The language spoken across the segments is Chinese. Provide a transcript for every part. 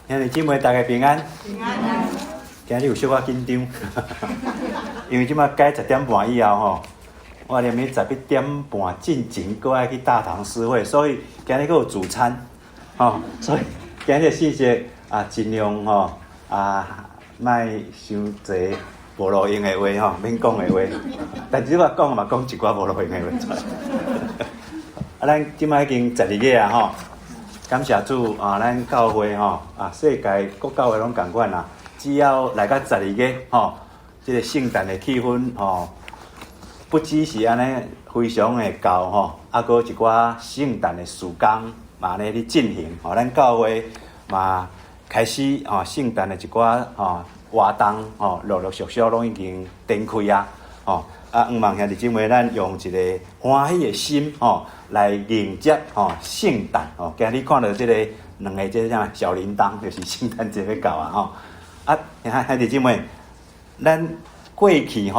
兄弟姊妹，大家平安。平安。今日有小可紧张，因为即马改10点半以后吼，我连夜11点半进前，搁爱去大堂施会，所以今日搁有主餐，所以今日信息尽量莫伤济无路用的话免讲的话，但是我讲嘛讲一寡无路用的话出来。咱即马已经12月啊感谢主咱教会世界各教会拢共款啦。只要来到12月这个圣诞的气氛不只是安尼非常的高还有一寡圣诞的事工嘛安尼咧进行咱教会嘛开始圣诞的一寡活动陆陆续续拢已经展开希望兄弟姊妹咱用一个欢喜的心来迎接圣诞今日看到这个两个这啥小铃铛，就是圣诞节要到兄弟姊妹，咱过去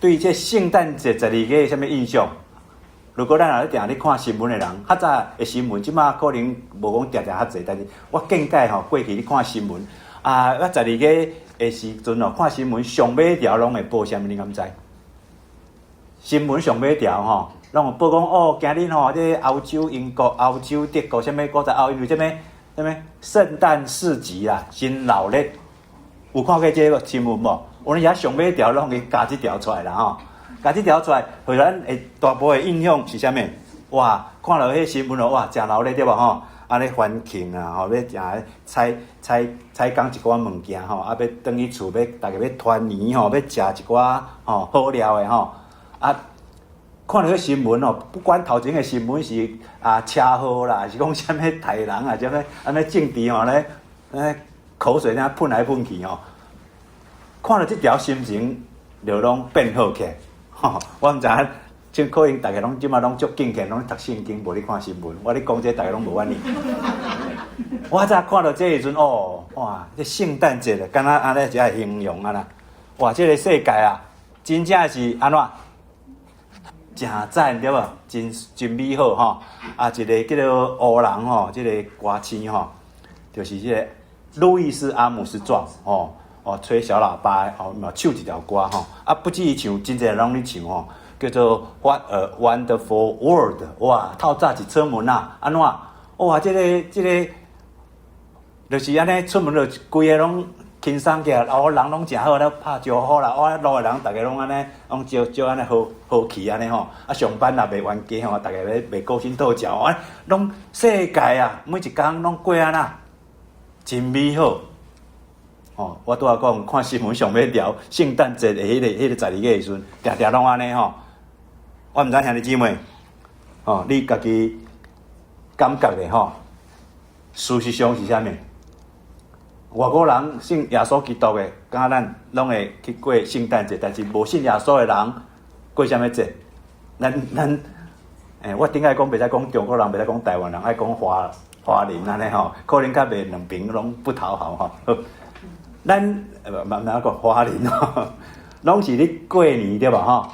对这圣诞节12月有啥物印象？如果咱也定咧看新闻的人，较早的新闻，即马可能无讲定较济，但是我见解过去咧看新闻我12月的时阵看新闻上尾条拢会报啥物？你敢知？新闻上尾条拢有报讲今日这欧洲、英国、欧洲、德国啥物国在因为啥物圣诞市集啦，真闹热。有看过这个新闻无？有人遐上尾条拢会加这条出来啦加这条出来，互咱会大部分印象是啥物？哇，看到迄新闻哇，真闹热对无安尼欢庆要诚采购一寡物件要转去厝要大家要团圆要食一寡好料的看到迄新闻不管头前的新闻是车祸啦，是讲啥物杀人啥物安尼政治咧口水那喷来喷去看到这条心情就拢变好起来我毋知影，即可能大家拢即马拢足敬虔，拢读圣经，无咧看新闻。我咧讲这大家拢无反应。我早看到这时阵哇，这圣诞节敢若安尼一个形容啦。哇，这个世界真正是安怎？真赞对无？真美好一个叫做欧人这个歌星就是这个路易斯阿姆斯壮吹小喇叭唱一条歌不止伊唱，真侪拢咧唱叫做 What a Wonderful World 哇，透早一出门安怎哇，这个就是安尼出门就规个拢轻松起来，人拢真好咧拍招呼啦，路的人大家拢安尼拢招安尼好气安尼上班也袂冤家大家袂勾心斗角拢世界每一天拢过安那真美好我拄仔讲看新闻上尾条圣诞节的迄个12月的时阵，定定拢安尼我毋知兄弟姊妹你家己感觉的事实上是啥物？外国人信耶稣基督的，敢咱拢会去过圣诞节，但是无信耶稣的人过啥物节？咱我顶下讲袂使讲中国人，袂使讲台湾人，爱讲华人安尼可能较袂两边拢不讨好咱慢慢讲华人拢是咧过年对吧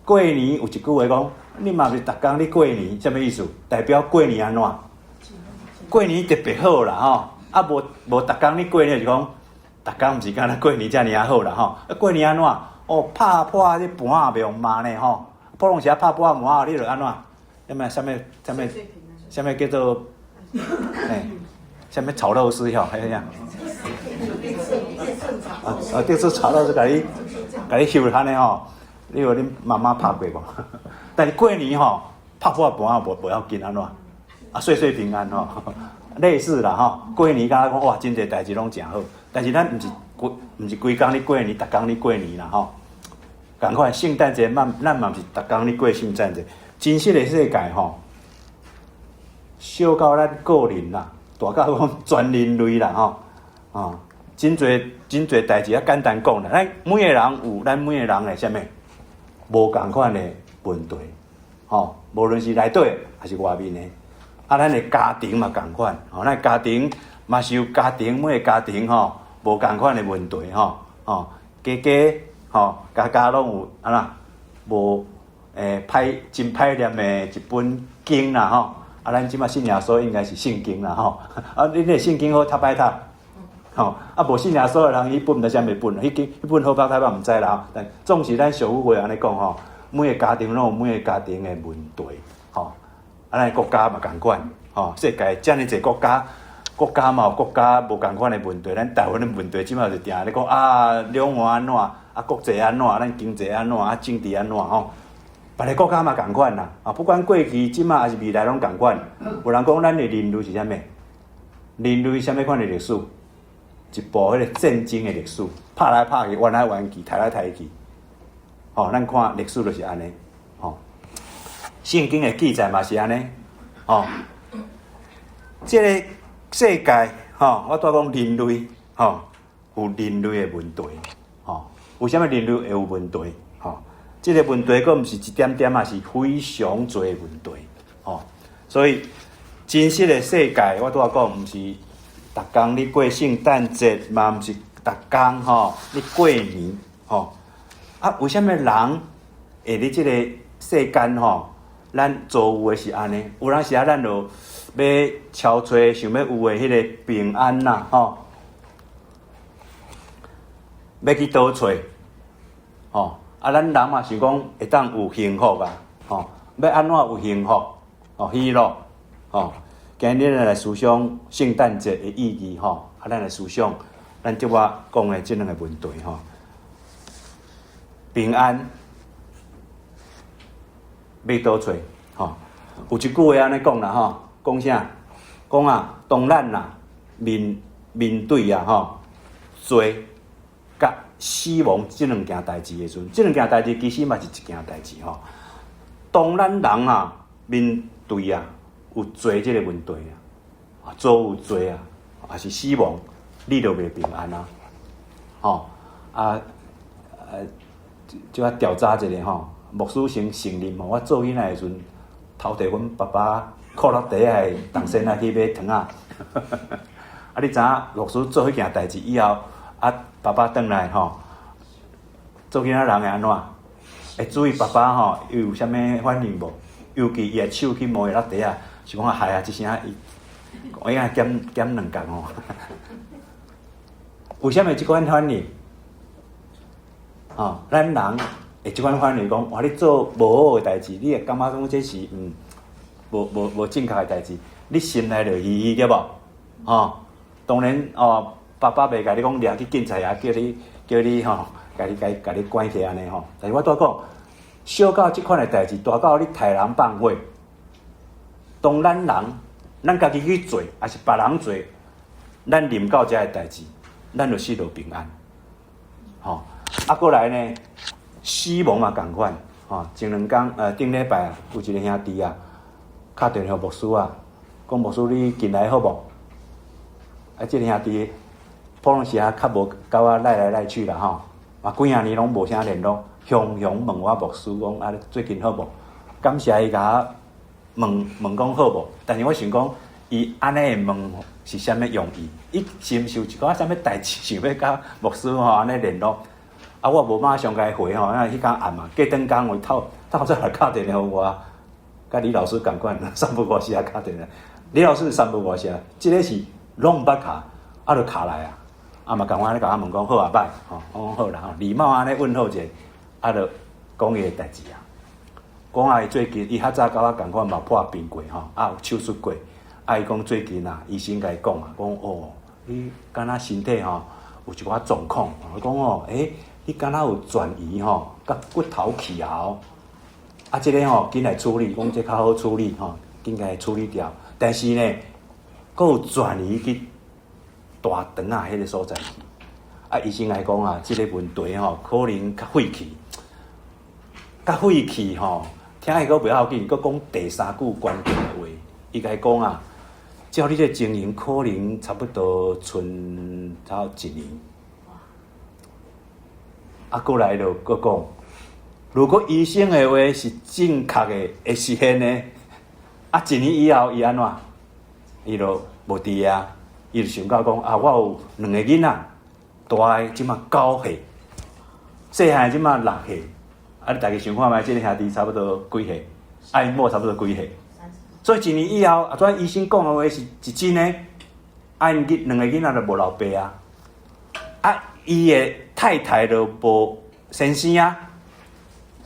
过年有一句话讲，你嘛是逐工咧过年，啥物意思？代表过年安怎？过年特别好啦无逐工咧过年，就是讲逐工毋是敢若过年遮尔好啦过年安怎？拍破这盘也袂用骂呢普通时拍破盘你就安怎？啥物叫做啥物炒肉丝迄样？第次炒肉丝甲你收安尼你有恁妈妈拍过无？但是过年拍破盘无要紧安怎？岁平安类似啦过年敢若讲哇，真侪代志拢诚好，但是咱毋是规工咧过年，逐工咧过年啦同款圣诞节咱嘛毋是逐工咧过圣诞节，真实的世界小到咱个人啦，大到讲全人类啦真侪代志简单讲啦，咱每个人有咱每个人的啥物无共款的问题无论是内底还是外面的咱的家庭嘛共款咱的家庭嘛是有家庭，每个家庭无共款的问题家拢有无真歹念的一本经啦咱即马信耶稣应该是圣经啦吼，啊，恁个圣经好读歹读，吼，啊，无信耶稣的人，迄本就啥物本，迄本好歹毋知啦，但总是咱俗语话安尼讲吼，每个家庭拢有每个家庭的问题，吼，啊，咱国家嘛共款，吼，世界遮尔济国家嘛有国家无共款的问题，咱台湾的问题即马就定咧讲啊，两岸安怎，啊，国际安怎，咱经济安怎，啊，政治安怎吼。别个国家嘛共款啦，啊，不管过去、即马还是未来拢共款。有人讲咱的人类是啥物？人类啥物款的历史？一部迄个战争的历史，拍来拍去，弯来弯去，抬来抬去。吼，咱看历史就是安尼。吼，圣经的记载嘛是安尼。吼，即个世界，吼，我拄讲人类，吼，有人类的问题。吼，为什么人类会有问题？吼？这个问题，佫毋是一点点啊，是非常多的问题，吼。所以真实的世界，我拄仔讲，毋是逐工你过圣诞节，嘛毋是逐工吼你过年，吼。啊，为什么人会伫即个世间吼，咱做有诶是安尼？有当时啊，咱就要超找想要有诶迄个平安啦，吼。要去倒找，吼。啊，咱人嘛想讲会当有幸福啊，吼，要安怎有幸福？吼，喜乐，吼。今日咱来思想圣诞节的意义，吼，啊，咱来思想咱即我讲的即两个问题，吼。平安要倒找，吼。有一句话安尼讲啦，吼，讲啥？讲啊，当咱啦面对啊，吼，罪甲死亡即两件代志的时阵，即两件代志其实嘛是一件代志吼。当咱人啊面对啊有罪即个问题啊，做有罪啊，还是死亡，你就袂平安啊。吼就要调查一下吼，牧师先承认吼，我做囡仔的时阵，偷摕阮爸爸裤襦底下动身啊去买糖啊。啊，你知影牧师做迄件代志以后？啊，爸爸转来吼，做囡仔人会安怎？会注意爸爸吼，伊有啥物反应无？尤其伊个手去摸伊落地啊，是讲嗨啊一声，我应该减2角吼。为什么即款反应？吼，咱人会即款反应讲，哇！你做无好诶代志，你会感觉讲这是无正确诶代志，你心内就稀稀对无？吼，当然哦。爸爸袂甲你讲，掠去警察啊，叫你吼，甲你关起安尼吼。但是我拄讲，小到即款诶代志，大到你杀人放火，当咱家己去做，还是别人做，咱临到遮诶代志，咱就死着平安。吼，啊，过来呢，死亡嘛共款。吼，前2天顶礼拜啊，有一个兄弟啊，敲电话牧师啊，讲牧师你近来好无？啊，即个兄弟。普通时啊，较无甲我来去啦吼，啊几啊年拢无啥联络，常问我牧师讲啊，最近好无？感谢伊甲我问讲好无？但是我想讲，伊安尼的问是啥物用意？伊是毋是有一个啥物代志想要甲牧师吼安尼联络？啊，我无马上甲伊回吼，因为迄天暗嘛，过顿工我透早来敲电话我，甲李老师共款，3不5时啊敲电话。李老师3不5时啊，即个是拢毋捌敲，啊就敲来啊。啊嘛，共我安尼甲我问讲好啊歹，吼，我讲好啦吼，礼貌安尼问候者，啊，就讲伊个代志啊。讲啊，伊最近伊较早甲我共款嘛破病过吼，啊有手术过，啊伊讲最近啊，医生甲伊讲啊，讲哦，你敢若身体吼有一寡状况，我讲哦，你敢若有转移吼，甲骨头去后，啊，即个吼紧来处理，讲这较好处理吼，紧来处理掉，但是呢，佫有转移去。大肠啊，迄个所在去，啊，医生来讲啊，即个问题吼，可能较废气，吼，听伊佫袂要紧，佫讲第3句关键的话，伊甲伊讲啊，照你这情形，可能差不多剩差1年，啊，过来就佫讲，如果医生的话是正确的，会实现的，啊，1年以后伊安怎？伊就无伫啊。伊就想到讲啊，我有2个囡仔，大个即马9岁，细汉即马6岁。啊，你大家想看觅，即个兄弟差不多几岁？啊，因某差不多几岁所以一年以后，跩医生讲的话是真的，因两个囡仔就无老爸啊，伊的太太就无先生啊。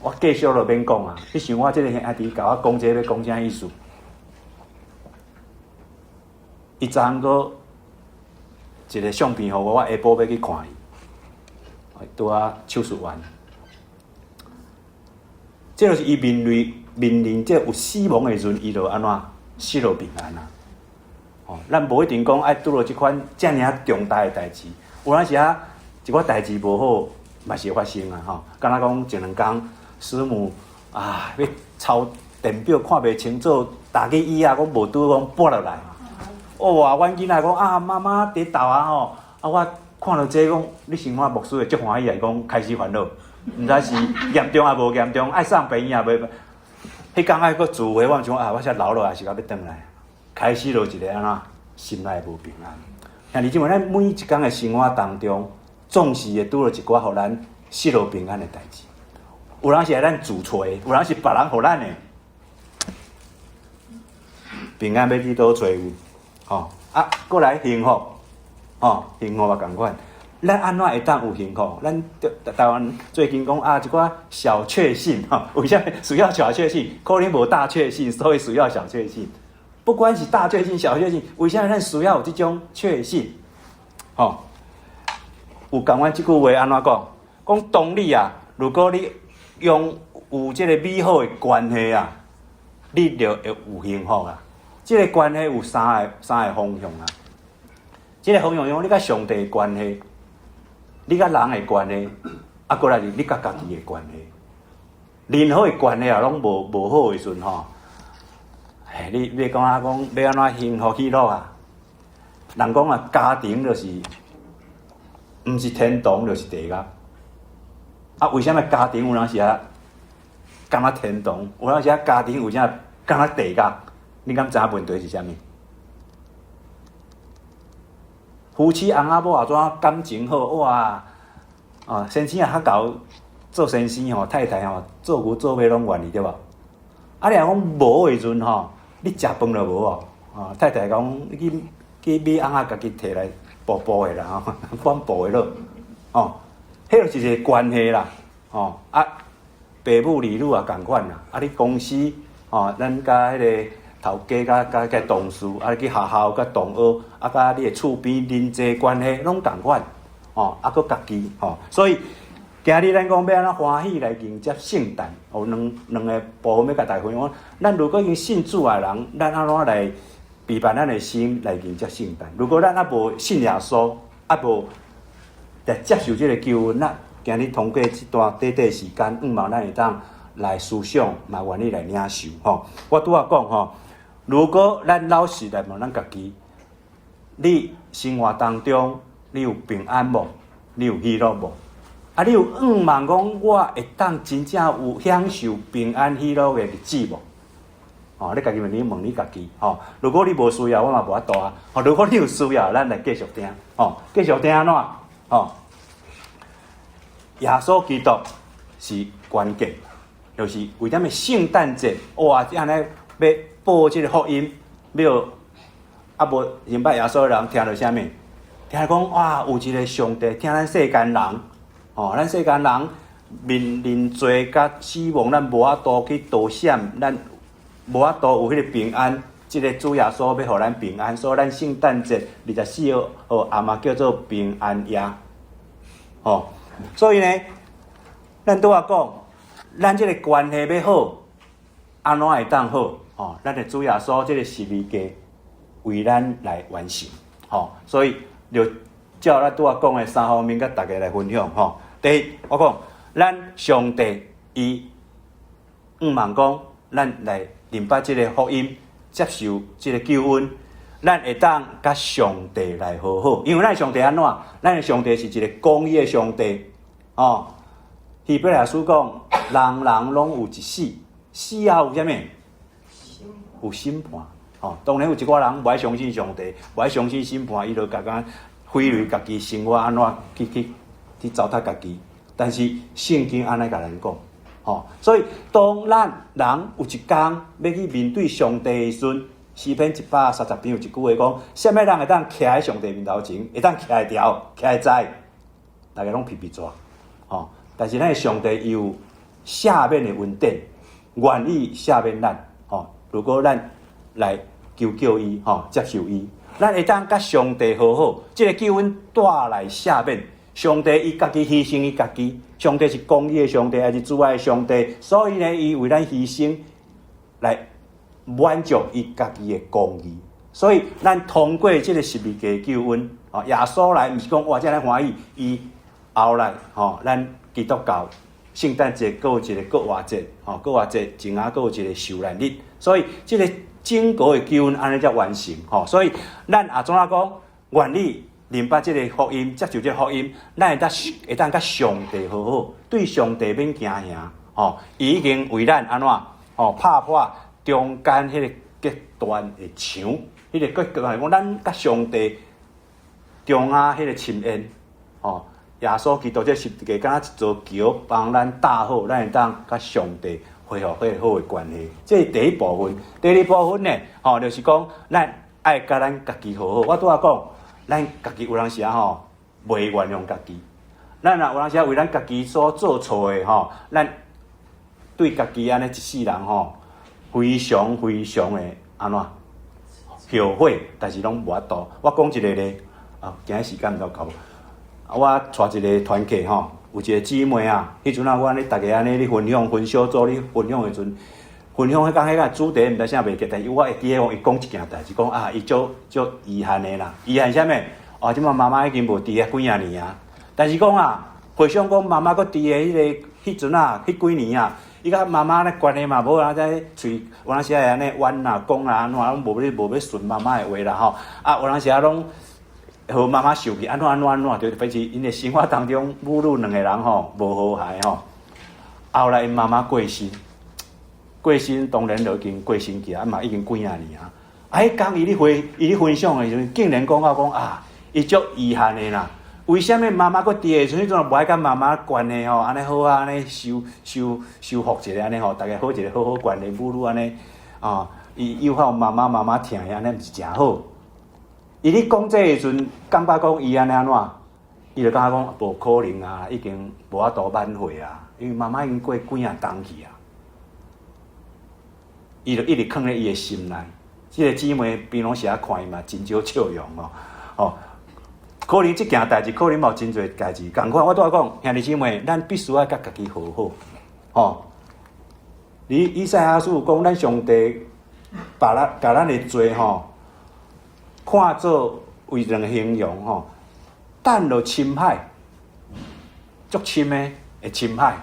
我继续就免讲啊，你想我这个兄弟甲我讲这个要讲啥意思？伊昨昏个一个相片，互我下晡要去看伊，拄啊手术完。这就是伊面临这有死亡的时阵，伊就安怎死落平安啊！咱无一定讲爱拄到即款遮尔重大的代志，有当时一寡代志无好，嘛是会发生啊！敢若讲一两工，师母要抄电表看袂清楚，打去医讲无拄讲拨落来。阮囡仔讲妈妈跌倒我看到这讲，你生活牧师会足欢喜，讲开始烦恼，毋知是严重无严重，爱送病院袂？迄天爱搁自回，我想我才老了，还是要转来，开始就一个安怎心内无平安。兄弟姊妹，咱每一天的生活当中，总是会拄到一寡互咱失落平安的代志。有人是咱自找的，有人是别人互咱的。平安要去倒找有？过来幸福，幸福嘛同款。咱安怎会当有幸福？咱台湾最近讲一寡小确幸为什么需要小确幸？可能无大确幸，所以需要小确幸。不管是大确幸、小确幸，为什么咱需要有这种确幸？有讲阮即句话安怎讲？讲当你如果你用有这个美好的关系你就会有幸福啊。这个关系有三个方向啊。这个方向用你甲上帝的关系。你甲人的关系，过来是你甲家己的关系，任何的关系拢无好的时阵你讲要安怎幸福喜乐啊？人讲家庭就是，毋是天堂就是地狱。为什么家庭有当时敢若天堂，有当时家庭有啥敢若地狱？你敢知影问题是啥物？夫妻翁仔某怎感情好先生较搞做先生太太做牛做马拢愿意对无？你若讲无的时阵你食饭就无太太讲你去买翁仔家己摕来补补的啦反补的咯迄就是一个关系啦爸母儿女同款啦你公司咱甲迄个头家甲同事，去学校甲同学，甲你的厝边邻居关系拢同款，搁家己，所以今日咱讲要安怎欢喜来迎接圣诞，两个部分要甲大家分享。咱如果已经信主的人，咱安怎来备办咱的心来迎接圣诞？如果咱无信耶稣，无来接受这个救恩，咱今日通过这段短短时间，望咱会当来思想，嘛愿意来领受。我拄仔讲如果咱老实来问咱家己，你生活当中你有平安无？你有喜乐无？你有望讲我会当真正有享受平安喜乐的日子无？你家己问你家己。如果你无需要，我嘛无法度啊。如果你有需要，咱来继续听。继续听安怎？耶稣基督是关键，就是为什么圣诞节这样呢？要报这个福音，要无明白耶稣的人听到啥物？听讲有一个上帝听咱世间人，咱世间人面临罪甲死亡，咱无法度去躲闪，咱无法度有迄个平安。这个主耶稣要互咱平安，所以咱圣诞节24号阿妈叫做平安夜。所以呢，咱拄仔讲，咱这个关系要好，安怎会当好？咱的主耶稣这个十字架为咱来完成。所以就照咱拄仔讲的三方面，甲大家来分享。第一，我讲，咱上帝伊望讲，咱来明白这个福音，接受这个救恩，咱会当甲上帝来和好。因为咱的上帝安怎？咱的上帝是一个公义的上帝。希伯来书讲，人人拢有一死，死后有啥物？有审判。当然有一寡人无爱相信上帝，无爱相信审判，伊就家毁了家己生活安怎去糟蹋家己。但是圣经安尼甲咱讲，所以当咱人有一天要去面对上帝的时阵，诗篇130篇有一句话讲：什么人会当徛在上帝面头前，会当徛会牢，徛会在？大家拢皮皮抓，但是咱的上帝有赦免的恩典，愿意赦免咱，如果咱来求伊，接受伊，咱会当甲上帝和好，这个救恩带来赦免。上帝伊家己牺牲伊家己，上帝是公义的上帝，还是主爱的上帝？所以呢，伊为咱牺牲来满足伊家己的公义。所以咱通过这个十字架救恩，耶稣来，毋是讲哇，这咱欢喜，伊后来，咱基督教圣诞节佫有一个国外节，国外节前仔佫有一个受难日，所以这个整个的救恩安尼才完成。所以咱也怎讲，愿意明白这个福音，接受这个福音，咱会当甲上帝和好，对上帝免惊吓。伊已经为咱安怎？拍破中间迄个极端的墙，迄个极端讲，咱甲上帝中间迄个亲缘。耶稣基督这十字架敢若一座桥，帮咱搭好，咱会当甲上帝恢复迄个好的关系。这是第一部分。第二部分呢，就是讲咱爱甲咱家己和好。我拄仔讲，咱家己有当时袂原谅家己。咱若有当时为咱家己所做错的咱对家己安尼一世人非常非常的安怎后悔，但是拢无法度。我讲一个咧，今日时间毋够够。我带一个团契有一个姊妹迄阵我咧大家安尼咧分享分小组咧分享的时阵，分享迄个主题毋知啥袂记，但是我会记得伊讲一件代志，讲伊足遗憾的啦。遗憾啥物？即马妈妈已经无伫遐几啊年但是讲回想讲妈妈佫伫诶迄阵迄几年伊甲妈妈咧关系嘛无在喙有当时会安尼弯讲安怎拢无要顺妈妈的话啦有当时拢。互妈妈受气，安怎，就表示因的生活当中母女两个人无和谐后来因妈妈过身当然就已经过身去嘛已经几啊年迄天伊咧分享的时阵，竟然讲到伊足遗憾的啦。为什么妈妈佫伫的时阵，总无爱甲妈妈关系安尼好安尼修复一下安尼大家好一个好关系，母女安尼伊又好妈妈疼伊安尼毋是诚好。伊咧讲这个时阵，感觉讲伊安怎，伊就感觉讲无可能已经无法度挽回因为妈妈已经过几啊冬去伊就一直藏在伊的心内。这个姊妹平常时看伊嘛，真少笑容可能这件代志，可能嘛有真侪代志。共款，我拄仔讲，兄弟姊妹，咱必须要甲家己和好。以赛亚书讲，咱上帝把咱的罪看做为人形容等落侵害，足深的会侵害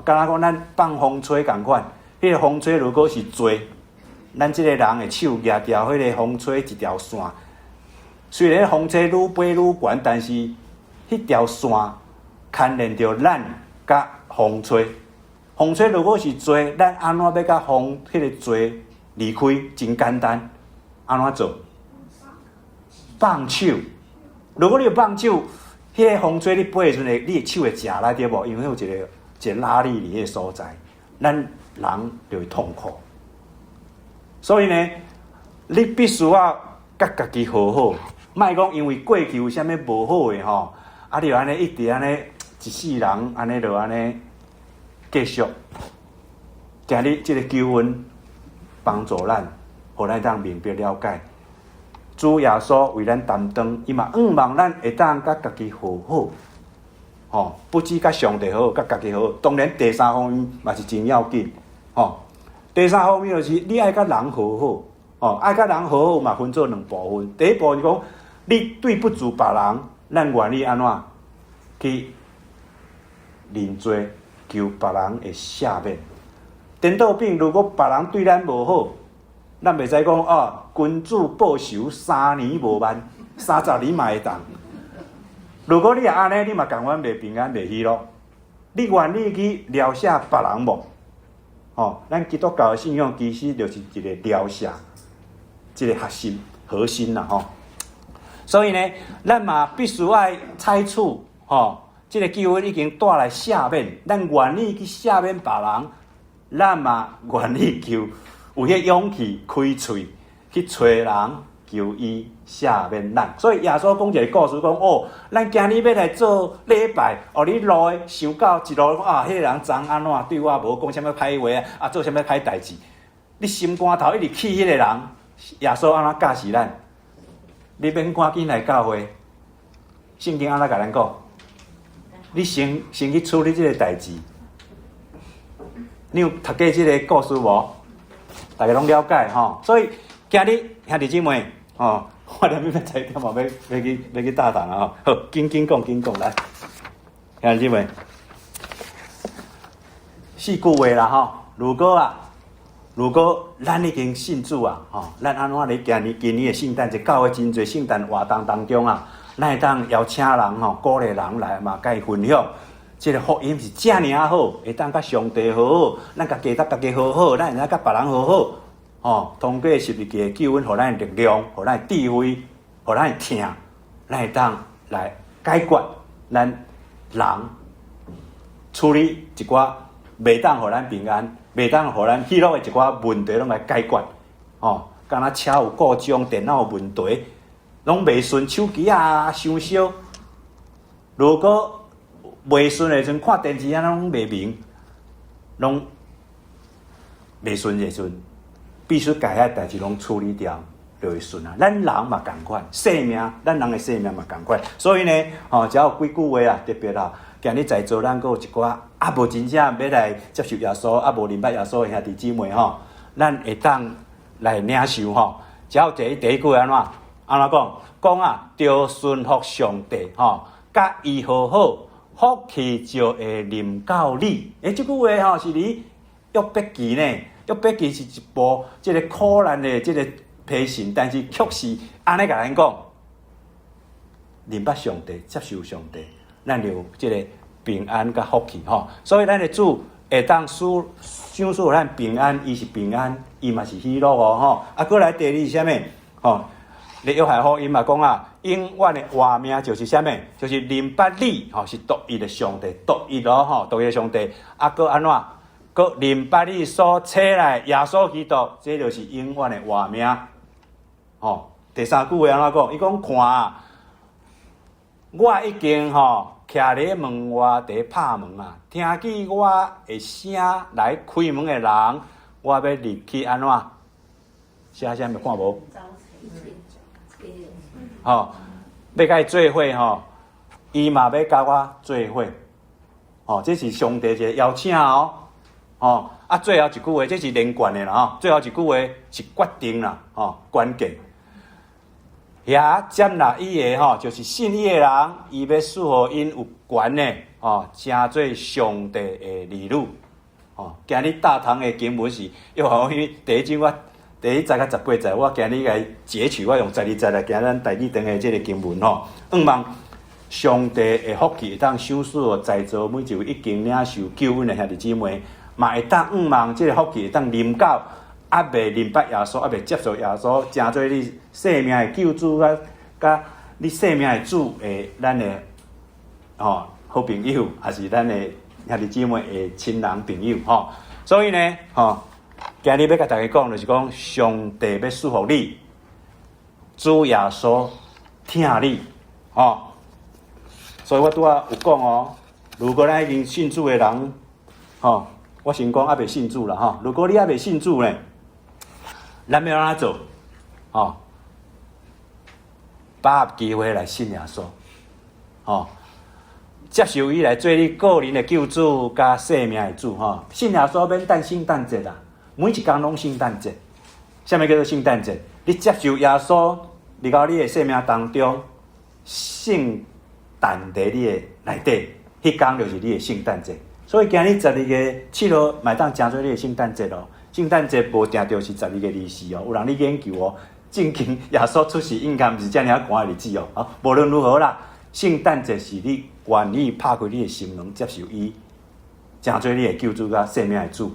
敢若讲咱放风吹共款，迄个风吹如果是罪，咱即个人的手举条迄个风吹一条线，虽然风吹愈飞愈悬，但是迄条线牵连着咱甲风吹。风吹如果是罪，咱安怎要甲风迄个罪离开？真简单，安怎做？放手，如果你有放手，迄个风吹你飞的时阵，你的手会夹来对无？因为有一个拉力伫迄个所在，咱人就会痛苦。所以呢，你必须要甲家己和好，莫讲因为过去有啥物无好的你就安尼一直安尼一世人安尼就安尼继续。今日这个救恩帮助咱，互咱当明白了解。主耶稣为咱担当，伊嘛望咱会当甲家己和好，不止甲上帝好，甲家己好。当然第三方面嘛是真要紧，第三方面就是你爱甲人和好，爱甲人和好嘛分做两部分。第一部分讲，你对不住别人，咱愿意安怎去认罪，求别人的赦免。颠倒饼，如果别人对咱无好，咱袂使讲君子报仇3年无万，30年嘛会当。如果你也安尼，你嘛共阮袂平安袂喜乐。你愿意去疗赦别人无？咱基督教的信仰其实就是一个疗赦，一个核心啦所以呢，咱嘛必须要采取这个救恩已经带来赦免，咱愿意去赦免别人，咱嘛愿意求有迄勇气开嘴去找人求伊赦免咱。所以耶稣讲一个故事，讲哦，咱今日要来做礼拜，哦，你路想到一路啊，迄个人昨安怎对我无讲啥物歹话啊，做啥物歹代志，你心肝头一直气迄个人，耶稣安怎教示咱？你免赶紧来教会，圣经安怎甲咱讲？你先去处理这个代志。你有读过这个故事无？大家拢了解吼。所以今日兄弟姊妹，吼，我连要才点嘛，要去大堂啊！好，紧讲来，兄弟姊妹，四句话啦吼。如果咱已经信主啊，吼，咱安怎咧今年的圣诞节，教会真侪圣诞活动当中啊，咱会当邀请人吼，鼓励人来嘛，甲伊分享。这个福音是遮尔好，会当甲上帝好好，咱甲家好好，咱会当甲别人好好。哦，通过十字架的救恩，互咱的力量，互咱的智慧，互咱的听，咱会当来解决咱人处理一寡袂当互咱平安、袂当互咱喜乐的一寡问题，拢来解决。哦，敢若车有故障、电脑有问题，拢袂顺，手机啊伤烧，如果袂顺的时阵，看电视啊拢袂明，拢袂顺，必须家遐代志拢处理掉，就会顺啊。咱人嘛共款，生命，咱人的生命嘛共款。所以呢，只要有几句话啊，特别啊，今日在座咱阁有一寡啊无真正要来接受耶稣，啊无明白耶稣的兄弟姊妹吼，咱会当来领受吼。只要第一句安怎讲？讲啊，着顺服上帝吼，甲伊好好。福气就会临到你。这句话是你约伯记呢？约伯记是一部这个苦难的这个批信，但是却是安尼甲咱讲，明白上帝，接受上帝，咱就有这个平安甲福气吼。所以咱的主会当想使咱平安，伊是平安，伊嘛是喜乐哦吼。啊，过来第二是啥物？吼，你约翰福音嘛讲啊。永远的活命就是啥物？就是明白你吼是独一的上帝，独一咯吼，独一的上帝。啊，搁安怎？搁明白你所赐来耶稣基督，这就是永远的活命。吼，第三句话安怎讲？伊讲看啊，我已经吼徛咧门外伫拍门啊，听见我的声来开门的人，我要入去安怎？写啥物看无？吼，要甲伊做伙吼，伊嘛要甲我做伙。吼，这是上帝一个邀请哦。吼，啊，最后一句话，这是连贯的啦吼。最后一句话是决定啦，吼，关键。遐接纳伊的吼，就是信伊的人，伊要赐互因有权的吼，成做上帝的儿女。吼，今日大堂的经文是约翰福音第一章我。第一节到18节，我今日来截取，我用12节来行咱台语堂的这个经文吼。希望上帝的福气会当赏赐在座每一位已经领受救恩的兄弟姊妹，嘛会当希望这个福气会当临到还未明白耶稣、还未接受耶稣，成做你生命的救主甲你生命的主诶，咱的好朋友，还是咱的兄弟姊妹的亲人朋友吼。所以呢，今日要甲大家讲，就是讲上帝要赐福你，主耶稣听你，所以我拄仔有讲哦，如果咱已经信主的人，我先讲还未信主啦，如果你还未信主呢，咱要安怎做？把握机会来信耶稣，接受伊来做你个人的救主甲生命的主，信耶稣免等圣诞节啦。每一天拢圣诞节，啥物叫做圣诞节？你接受耶稣入到你的生命当中，圣诞在你的内底，迄天就是你的圣诞节。所以今日12月7号，嘛当正做你的圣诞节咯。圣诞节无定着是12月24哦，有人咧研究哦，正经耶稣出世应该毋是遮尔啊寒的日子哦。无论如何啦，圣诞节是你愿意拍开你的心门，接受伊，正做你的救主甲生命的主。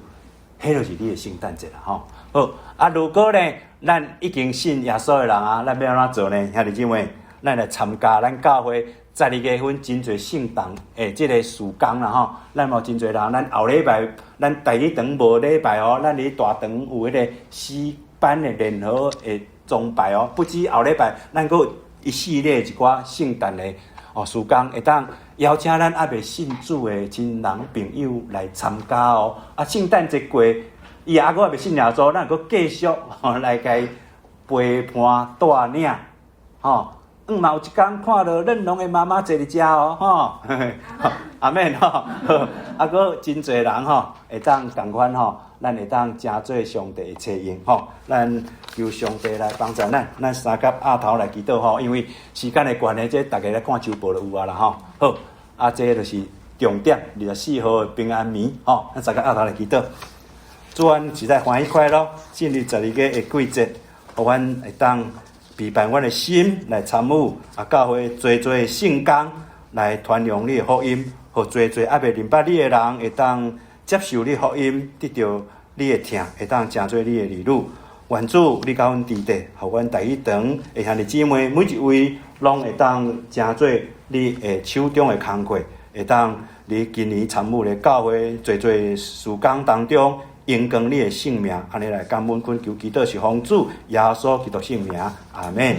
迄就是你的圣诞节啦，吼。好啊，如果呢，咱已经信耶稣的人啊，咱要安怎做呢？兄弟姊妹，咱来参加咱教会12月份真侪圣堂诶，即个事工啦吼，咱有真侪人，咱后礼拜咱第一堂无礼拜哦，咱伫大堂有迄个诗班的联合诶崇拜哦，不止后礼拜，咱佫一系列一寡圣诞的哦事工，会当邀请咱还未信主的亲人朋友来参加哦。啊，圣诞节过，伊还佫还未信耶稣，咱佫继续来甲伊陪伴带领吼。嘛有一天看到恁拢的妈妈坐伫遮哦，吼，阿免吼，啊，佫真侪人吼会当共款吼，咱会当真做上帝的采用吼，咱求上帝来帮助咱，咱三甲鸭头来祈祷吼，因为时间的关系，这大家来看周报就有啊啦吼。好，啊，这就是重点，24号的平安眠吼，咱三甲鸭头来祈祷，祝愿实在欢喜快乐，进入12月的季节，互阮会当陪伴阮的心来参与教会多圣工来传扬你的福音，互多还未明白你的人会当接受你的福音，得到你的疼，会当成做你的儿女。愿主你甲阮伫地，互阮第一堂的兄弟姊妹每一位拢会当成做你的手中的工课，会当你今年参与的教会多事工当中。荣光你的性命，安尼来感恩恳求祈祷是奉主耶稣基督圣名，阿门。